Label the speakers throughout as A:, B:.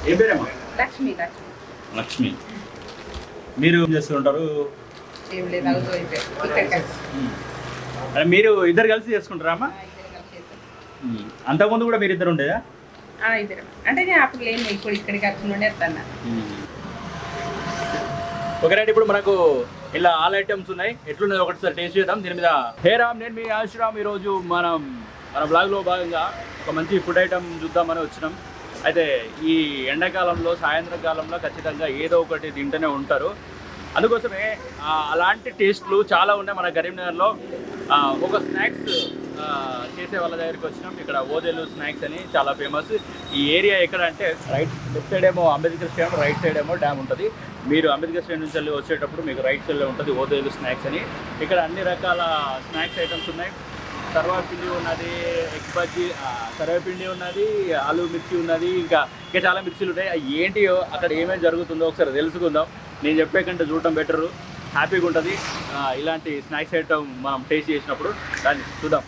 A: ఏ పేరేమా?
B: లక్ష్మి. లక్ష్మి.
A: లక్ష్మి. మీరు ఏం చేస్తుంటారు?
B: ఏం లేదు, అవుతూ అయిపోయి ఇక్కడికి
A: అంటే మీరు ఇద్దరు కలిసి చేసుకుంటారా అమ్మా? అంతకుముందు కూడా మీరు ఇద్దరు ఉండేదా?
B: ఇద్దరు అంటే నేను అప్పుడు లేను, ఇప్పుడు ఇక్కడికి వచ్చి నుండి వస్తాను.
A: ఓకే రైట్, ఇప్పుడు మనకు ఇలా ఆల్ ఐటమ్స్ ఉన్నాయి. ఎట్లున్నది ఒకటిసారి టేస్ట్ చేద్దాం. దీని మీద హే రామ్, నేను మీ ఆశ్రామ్. ఈరోజు మన బ్లాగ్లో భాగంగా ఒక మంచి ఫుడ్ ఐటమ్ చూద్దామని వచ్చినాం. అయితే ఈ ఎండాకాలంలో సాయంత్రం కాలంలో ఖచ్చితంగా ఏదో ఒకటి తింటూనే ఉంటారు. అందుకోసమే అలాంటి టేస్ట్లు చాలా ఉన్నాయి మన కరీంనగర్లో. ఒక స్నాక్స్ చేసే వాళ్ళ దగ్గరికి వచ్చినాం. ఇక్కడ ఓదేలు స్నాక్స్ అని చాలా ఫేమస్. ఈ ఏరియా ఎక్కడ అంటే లెఫ్ట్ సైడ్ ఏమో అంబేద్కర్ స్టాండ్, రైట్ సైడ్ ఏమో డ్యామ్ ఉంటుంది. మీరు అంబేద్కర్ స్టాండ్ నుంచి వెళ్ళి వచ్చేటప్పుడు మీకు రైట్ సైడ్లో ఉంటుంది ఓదేలు స్నాక్స్ అని. ఇక్కడ అన్ని రకాల స్నాక్స్ ఐటమ్స్ ఉన్నాయి. సర్వపిండి ఉన్నది, ఎగ్ బజ్జీ, సర్వపిండి ఉన్నది, ఆలు మిర్చి ఉన్నది, ఇంకా చాలా మిర్చీలు ఉన్నాయి. ఏంటి అక్కడ ఏమేమి జరుగుతుందో ఒకసారి తెలుసుకుందాం. నేను చెప్పే కంటే చూడటం బెటరు, హ్యాపీగా ఉంటుంది. ఇలాంటి స్నాక్స్ ఐటమ్ మనం టేస్ట్ చేసినప్పుడు దాన్ని చూద్దాం.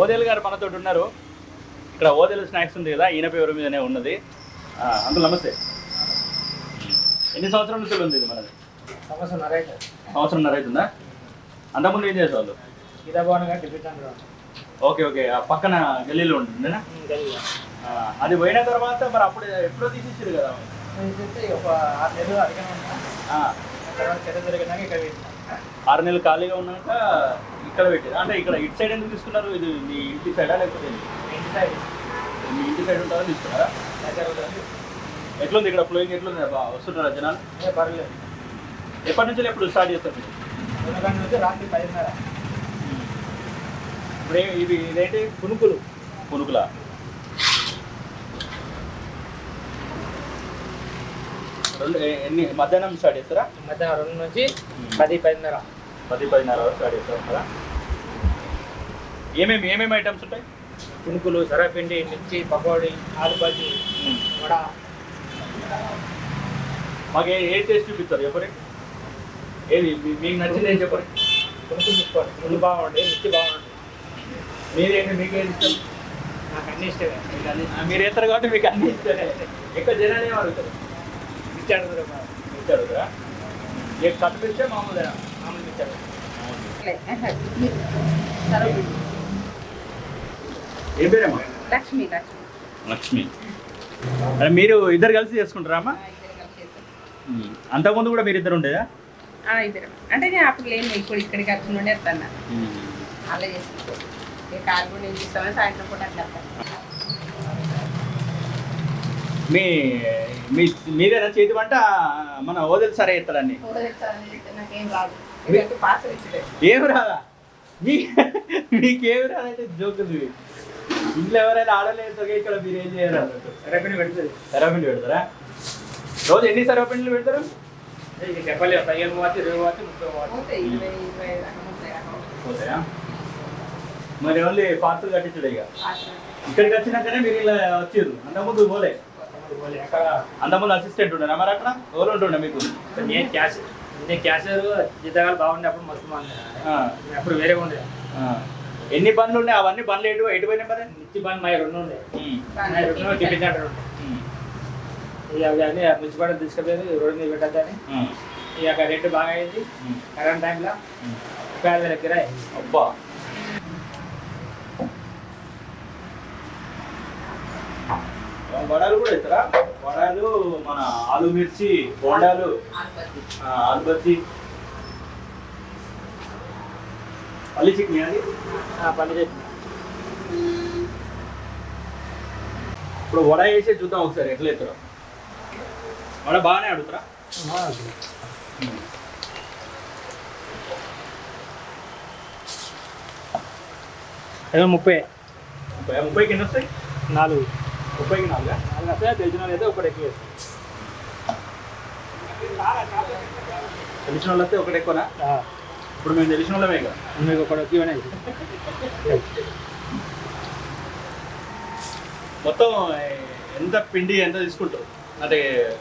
A: ఓదేలు గారు మనతో ఉన్నారు. ఇక్కడ ఓదేలు స్నాక్స్ ఉంది కదా, ఈయన పేరు మీదనే ఉన్నది. అందులో నమస్తే. ఎన్ని సంవత్సరాల నుంచి ఉంది ఇది మనది? సంవత్సరంన్నర అవుతుందా? అంతకుముందు ఏం చేసేవాళ్ళు? ఓకే ఓకే, ఆ పక్కన గల్లీలో ఉంటుందేనా? అది పోయిన తర్వాత మరి అప్పుడు ఎప్పుడో తీసేసారు కదా?
C: ఒక 6 నెలలు అడిగానే ఇక్కడ
A: 6 నెలలు ఖాళీగా ఉన్నాక ఇక్కడ పెట్టారు. అంటే ఇక్కడ ఇటు సైడ్ ఎందుకు తీసుకున్నారు? ఇది మీ ఇంటి సైడా లేకపోతే
C: ఇంటి సైడ్?
A: మీ ఇంటి సైడ్ ఉంటారా తీసుకున్నారా? ఎట్లుంది ఇక్కడ ఫ్లోయింగ్? ఎట్లుంది? వస్తుంటారా జనాలు?
C: పర్లేదు.
A: ఎప్పటి నుంచి ఎప్పుడు స్టార్ట్ చేస్తారు మీరు?
C: నుంచి రాత్రి 10:30.
A: ఇప్పుడు ఇదేంటి? పునుకులా? ఎన్ని మధ్యాహ్నం స్టార్ట్ చేస్తారా?
C: మధ్యాహ్నం 2 నుంచి 10-10:30.
A: 10-10:30 వరకు స్టార్ట్ చేస్తారు కదా. ఏమేమి ఐటమ్స్ ఉంటాయి?
C: పునుకులు, సరపిండి, మిర్చి, పకోడీ, ఆలు బజ్జీ, వడ.
A: మాకు ఏ టేస్ట్ చూపిస్తారు చెప్పండి? ఏది మీకు నచ్చింది ఏం చెప్పండి?
C: పునుకులు తీసుకోండి, పునులు బాగుంటాయి, మిర్చి బాగుంటాయి.
A: మీకేది ఇష్టం?
C: నాకు అన్ని ఇష్టమే.
A: మీకు అన్ని మీరు వేస్తారు కాబట్టి మీకు అన్ని ఇష్టమే. ఎక్కువ జనాలు ఏమి అడుగుతారు?
C: మిర్చి అడుగుతారు.
A: మిర్చి అడుగుతారా? మీకు కట్టు మిర్చే మామూలుగా?
C: మామూలు మిర్చి అడుగుతారు.
A: ఏ పేరేమా?
B: లక్ష్మి.
A: లక్ష్మి. అంటే మీరు ఇద్దరు కలిసి చేసుకుంటారా అమ్మా? అంతకుముందు కూడా మీరు ఇద్దరు ఉండేదా?
B: ఇద్దరు అంటే నేను అప్పుడు లేను, ఇప్పుడు ఇక్కడికి వచ్చి నుండి వస్తాను. అలా చేసుకుంటాను. కాలు కూడా నేను చూస్తామని సాయంత్రం పూట అట్లా
A: మీరేనా చేతి వంట? మన ఓదలు సరే ఎత్తాడండి.
B: నాకేం రాదు, పాత్ర ఇచ్చలేదు.
A: ఏమి రాదా? మీకేమి రాదంటే జోకులు. ఇంట్లో ఎవరైనా ఆడలేదు ఇక్కడ మీరు ఏం చేయరు అన్నట్టు.
C: సరపిండి పెడుతుంది.
A: సరపిండి పెడతారా? రోజు ఎన్ని సరపిండిలు పెడతారు?
C: చెప్పలేదు. 15 పోతే 20 పోతే 30
A: పోతాయా? మరి ఓన్లీ పార్సల్ కట్టించడు. ఇక ఇక్కడికి వచ్చినాకనే మీరు ఇలా వచ్చారు. అంతకుముందు పోలే? అంతకుముందు అసిస్టెంట్ ఉండేనా మరి అక్కడ? ఎవరు ఉంటుండే మీకు?
C: నేను క్యాషియర్. జీతగాలు బాగుండే అప్పుడు మస్తు బాగుంది. అప్పుడు వేరే ఉండే.
A: ఎన్ని బండ్లు ఉన్నాయి? అవన్నీ బండ్లు ఎటు పోయినాయి మరి?
C: మిర్చి బండ్ మా 2 ఉండే. టిఫిన్ సెంటర్ ఉండే. ఇక అవన్నీ మిర్చి బండ్ తీసుకెళ్ళి రోడ్డు మీద పెట్టద్దని ఇక రేటు బాగా అయింది. కరెంట్ టైంలో 5,000 కిరాయి.
A: అబ్బా, వడాలు కూడా ఇస్తారా? వడాలు, మన ఆలు మిర్చి, బోండాలు, ఆలు బజ్జీ, పల్లి చట్నీ. అది
C: పల్లి చట్నీ.
A: ఇప్పుడు వడ వేసే చూద్దాం ఒకసారి ఎట్లా ఎత్తారో. వడ బాగానే అడుగుతారా?
C: ఏదో 30
A: 30కి ఎన్ని వస్తాయి?
C: 4
A: 30కి 4 వస్తాయి. తెలిసిన వాళ్ళు అయితే ఒకటి ఎక్కువ వేస్తాయి. తెలిసిన వాళ్ళు అయితే ఒకటి ఎక్కువనా? ఇప్పుడు మేము తెలిసిన వాళ్ళమే కదా.
C: మీకు ఒకటి ఎక్కువనే.
A: మొత్తం ఎంత పిండి ఎంత తీసుకుంటారు అంటే?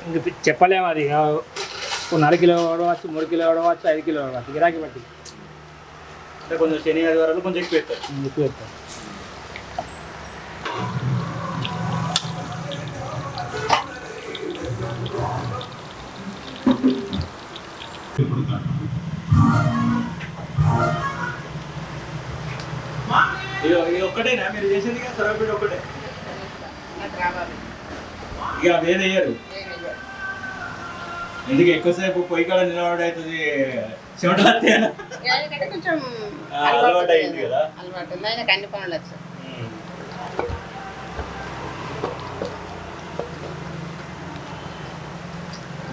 C: ఇంక చెప్పలేము అది. 4 కిలో వాడవచ్చు, 3 కిలో వాడవచ్చు, 5 కిలో వాడవచ్చు, గిరాకీ బట్టి.
A: అంటే కొంచెం శని ఆదివారాలు కొంచెం ఎక్కువ వేస్తారు.
C: ఎక్కువ వేస్తారు.
A: ఇది ఒక్కటేనా మీరు చేసింది? సర్వపిండి ఒక్కటే
B: నాకు రావాలి.
A: ఇక అదేది వేయరు. ఎందుకు ఎక్కువసేపు పొయ్యి కాడ నిలబడి అవుతుంది? చెమటలు వస్తాయనా?
B: ఎందుకంటే కొంచెం
A: అలవాటు అయింది కదా.
B: అలవాటు ఉంది. ఆయనకు అన్ని పనులు వచ్చు.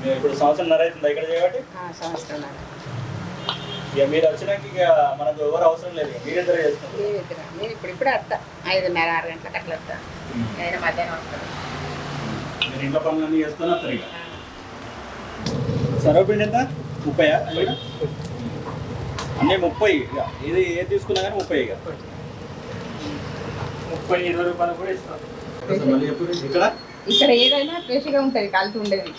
A: మేము ఇప్పుడు సంవత్సరంన్నర అవుతుంది ఇక్కడ చేయబట్టి.
B: సంవత్సరం
A: ఇక మీరు వచ్చినాక ఇక మనకు ఎవరు అవసరం లేదు, మీరిద్దరే చేస్తున్నారు.
B: నేను ఇప్పుడు వస్తా 5:30, 6 గంటలకు అట్లా వస్తా. ఆయన మధ్యాహ్నం వస్తాను.
A: మీరు ఇంట్లో పనులన్నీ చేస్తూనే వస్తారు. ఇక సర్వపిండి ఎంత? 30 అన్నీ 30. ఇక ఏది తీసుకున్నా కానీ 30. ఇక
C: 30-20 రూపాయలు కూడా ఇస్తాం.
B: ఇక్కడ ఏదైనా ఫ్రెష్గా ఉంటుంది, కలిసి ఉండేది.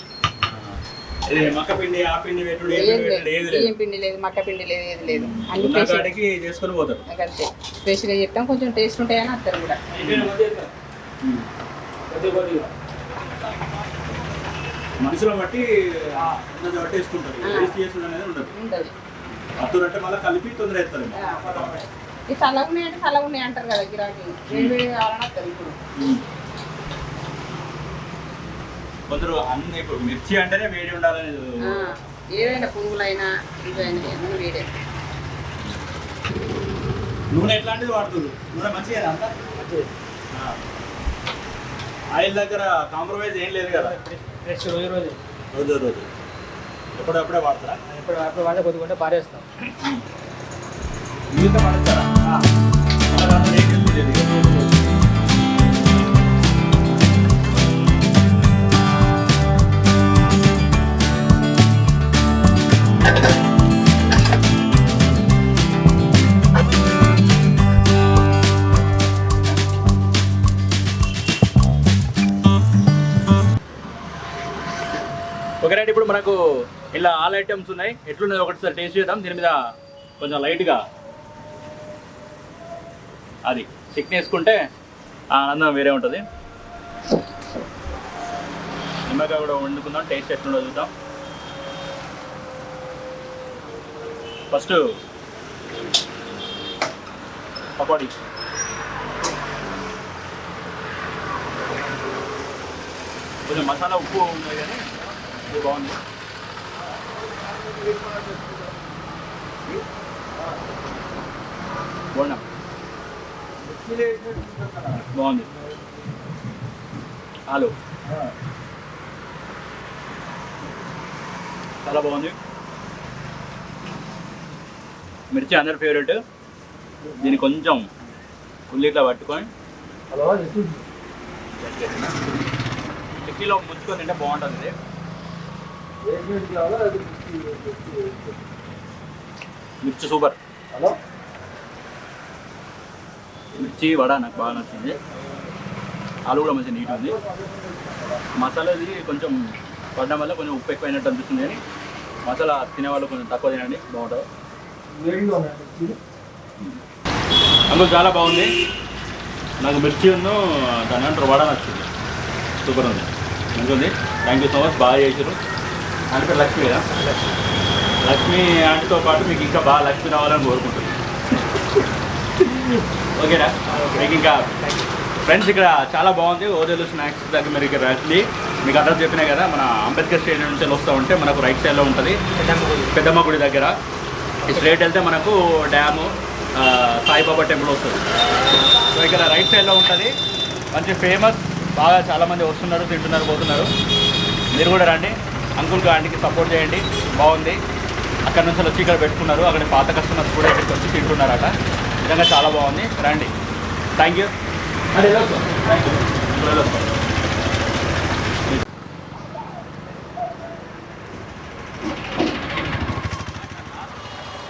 A: మక్క పిండి ఆ పిండి పెట్టుడు
B: ఏం పిండి లేదు, మక్క పిండి లేదు, ఏది లేదు. అన్ని
A: కాడికి చేసుకొని పోతారు.
B: అంతే ఫ్రెష్గా చెప్తాం. కొంచెం టేస్ట్ ఉంటాయని వస్తారు కూడా.
A: మనుషుల బట్టి బట్టి వేసుకుంటారు. టేస్ట్ చేసుడు అనేది ఉండదు. అత్తూరు అంటే మళ్ళీ కలిపి తొందర వేస్తారు.
B: ఈ చల్లగా ఉన్నాయంటే చల్లగా ఉన్నాయి అంటారు కదా గిరాకీ. వేడి కావాలని వస్తారు ఇప్పుడు.
A: కొందరు అన్ని ఇప్పుడు మిర్చి అంటేనే వేడి ఉండాలని.
B: ఏదైనా పువ్వులైనా ఇవైనా అన్నీ వేడే.
A: నూనె ఎట్లాంటిది వాడుతుంది? నూనె మంచిగా అంతా ఆయిల్ దగ్గర కాంప్రమైజ్ ఏం లేదు కదా.
C: ఫ్రెష్ రోజు
A: ఎప్పుడప్పుడే వాడతారా?
C: ఎప్పుడు వాడితే కొద్దిగా పారేస్తాం.
A: మిగతా వాడతారా? ఓకేనండి, ఇప్పుడు మనకు ఇలా ఆల్ ఐటమ్స్ ఉన్నాయి. ఎట్లున్నది ఒకటిసారి టేస్ట్ చేద్దాం. దీని మీద కొంచెం లైట్గా అది చికెన్ వేసుకుంటే ఆనందం వేరే ఉంటుంది. నిమ్మకాయ కూడా వండుకుందాం, టేస్ట్ ఎట్లుండో చూద్దాం. ఫస్ట్ పకోడీ. కొంచెం మసాలా ఉప్పు ఉంది కానీ ఇది బాగుంది. బోండా బాగుంది. ఆలు చాలా బాగుంది. మిర్చి అందరి ఫేవరెట్. దీన్ని కొంచెం ఉల్లిట్లా పట్టుకొని చిక్కీలో ముంచుకొని తింటే బాగుంటుంది. మిర్చి సూపర్. మిర్చి వడ నాకు బాగా నచ్చింది. ఆలు కూడా మంచిగా నీట్ ఉంది. మసాలాది కొంచెం పడడం వల్ల కొంచెం ఉప్పు ఎక్కువైనట్టు అనిపిస్తుంది, కానీ మసాలా తినేవాళ్ళు కొంచెం తక్కువ తినండి, బాగుంటుంది. అందులో చాలా బాగుంది. నాకు మిర్చి ఉన్ను దాని అంటారు వడ నచ్చింది. సూపర్ ఉంది, మంచిగా ఉంది. థ్యాంక్ యూ సో మచ్, బాగా చేసారు. ఆంటీ పేరు లక్ష్మి కదా. లక్ష్మి ఆంటీతో పాటు మీకు ఇంకా బాగా లక్ష్మి రావాలని కోరుకుంటుంది. ఓకేనా? మీకు ఇంకా ఫ్రెండ్స్ ఇక్కడ చాలా బాగుంది. ఓదేలు స్నాక్స్ దగ్గర మీరు ఇక్కడ రండి. మీకు అడ్రస్ చెప్పినా కదా, మన అంబేద్కర్ స్టేడియం నుంచి వస్తూ ఉంటే మనకు రైట్ సైడ్లో ఉంటుంది, పెద్దమ్మ గుడి దగ్గర. ఈ స్ట్రేట్ వెళ్తే మనకు డ్యాము, సాయిబాబా టెంపుల్ వస్తుంది. సో ఇక్కడ రైట్ సైడ్లో ఉంటుంది. మంచి ఫేమస్, బాగా చాలామంది వస్తున్నారు, తింటున్నారు, పోతున్నారు. మీరు కూడా రండి, అంకుల్కి ఆంటీకి సపోర్ట్ చేయండి, బాగుంది. అక్కడ నుంచి వచ్చి ఇక్కడ పెట్టుకున్నారు, అక్కడ పాత కస్టమర్స్ కూడా ఇక్కడికి వచ్చి తింటున్నారట. నిజంగా చాలా బాగుంది, రండి. Thank you.